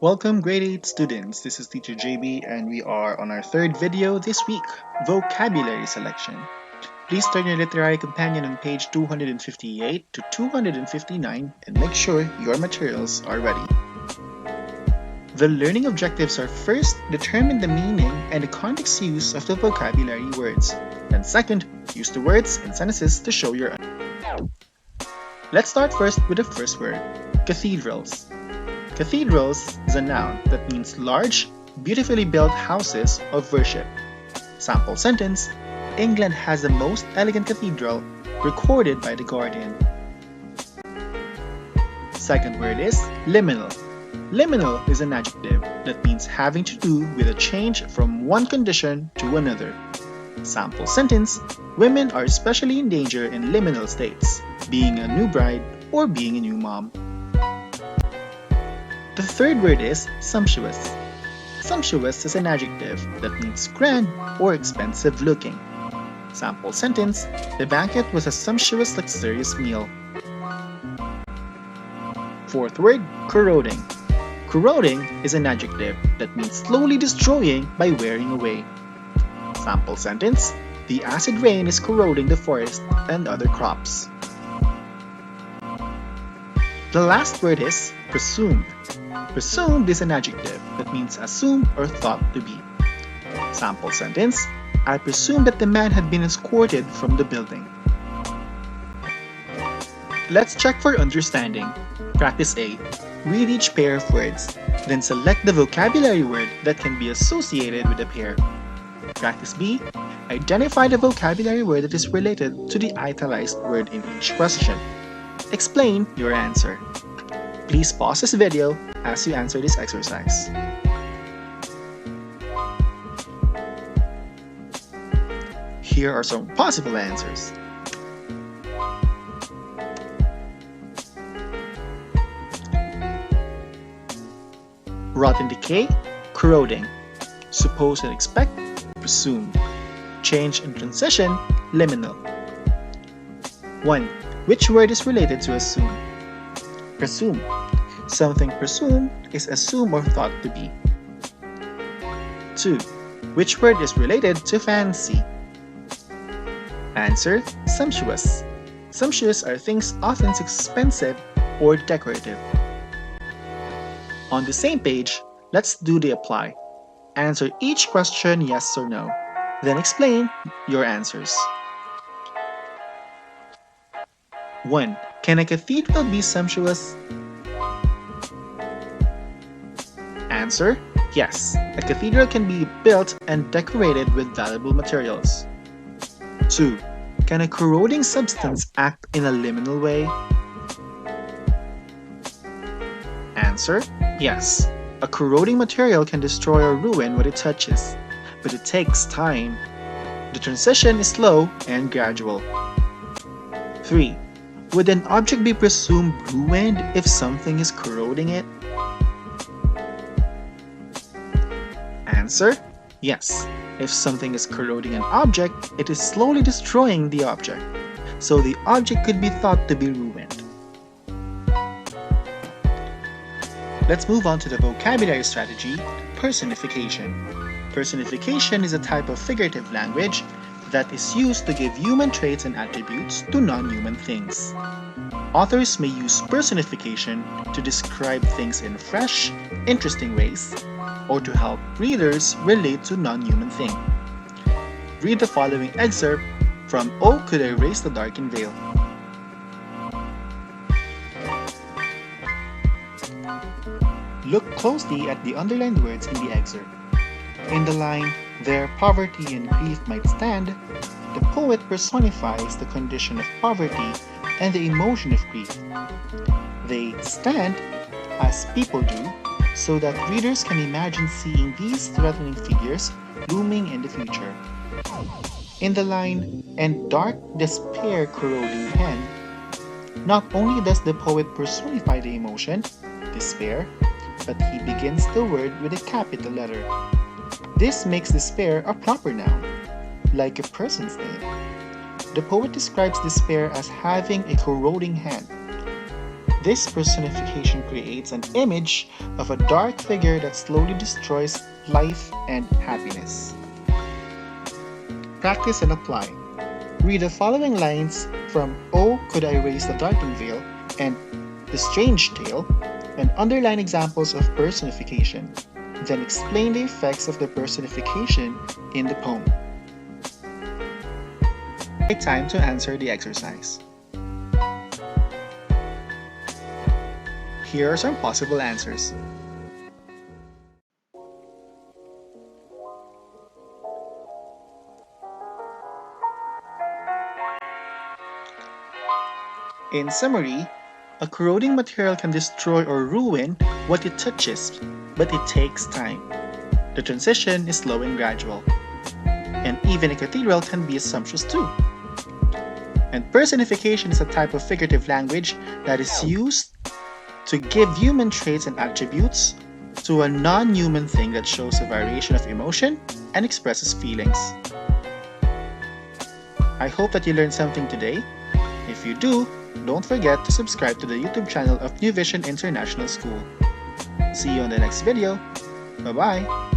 Welcome grade 8 students, this is teacher JB and we are on our third video this week, vocabulary selection. Please turn your literary companion on page 258 to 259 and make sure your materials are ready. The learning objectives are first, determine the meaning and the context use of the vocabulary words. Then second, use the words and sentences to show your understanding. Let's start first with the first word, cathedrals. Cathedrals is a noun that means large, beautifully built houses of worship. Sample sentence: England has the most elegant cathedral recorded by The Guardian. Second word is liminal. Liminal is an adjective that means having to do with a change from one condition to another. Sample sentence: Women are especially in danger in liminal states, being a new bride or being a new mom. The third word is sumptuous. Sumptuous is an adjective that means grand or expensive looking. Sample sentence: The banquet was a sumptuous, luxurious meal. Fourth word, corroding. Corroding is an adjective that means slowly destroying by wearing away. Sample sentence: The acid rain is corroding the forest and other crops. The last word is presumed. Presumed is an adjective that means assumed or thought to be. Sample sentence: I presume that the man had been escorted from the building. Let's check for understanding. Practice A. Read each pair of words, then select the vocabulary word that can be associated with the pair. Practice B. Identify the vocabulary word that is related to the italicized word in each question. Explain your answer. Please pause this video as you answer this exercise. Here are some possible answers. Rot and decay, corroding. Suppose and expect, presume. Change and transition, liminal. 1. Which word is related to assume? Presume. Something presumed is assumed or thought to be. 2. Which word is related to fancy? Answer: sumptuous. Sumptuous are things often expensive or decorative. On the same page, let's do the apply. Answer each question yes or no, then explain your answers. 1. Can a cathedral be sumptuous? Answer: yes, a cathedral can be built and decorated with valuable materials. 2. Can a corroding substance act in a liminal way? Answer: yes, a corroding material can destroy or ruin what it touches, but it takes time. The transition is slow and gradual. 3. Would an object be presumed ruined if something is corroding it? Answer: yes. If something is corroding an object, it is slowly destroying the object, so the object could be thought to be ruined. Let's move on to the vocabulary strategy, personification. Personification is a type of figurative language that is used to give human traits and attributes to non-human things. Authors may use personification to describe things in fresh, interesting ways, or to help readers relate to non-human things. Read the following excerpt from Oh, Could I Erase the Darkened Veil? Look closely at the underlined words in the excerpt. In the line, "There poverty and grief might stand," the poet personifies the condition of poverty and the emotion of grief. They stand, as people do, so that readers can imagine seeing these threatening figures looming in the future. In the line, "And dark despair corroding the hand," not only does the poet personify the emotion, despair, but he begins the word with a capital letter. This makes despair a proper noun, like a person's name. The poet describes despair as having a corroding hand. This personification creates an image of a dark figure that slowly destroys life and happiness. Practice and apply. Read the following lines from "Oh, Could I Raise the Darkened Veil" and "The Strange Tale" and underline examples of personification. Then explain the effects of the personification in the poem. Time to answer the exercise. Here are some possible answers. In summary, a corroding material can destroy or ruin what it touches, but it takes time. The transition is slow and gradual. And even a cathedral can be a sumptuous too. And personification is a type of figurative language that is used to give human traits and attributes to a non-human thing that shows a variation of emotion and expresses feelings. I hope that you learned something today. If you do, don't forget to subscribe to the YouTube channel of New Vision International School. See you on the next video. Bye-bye!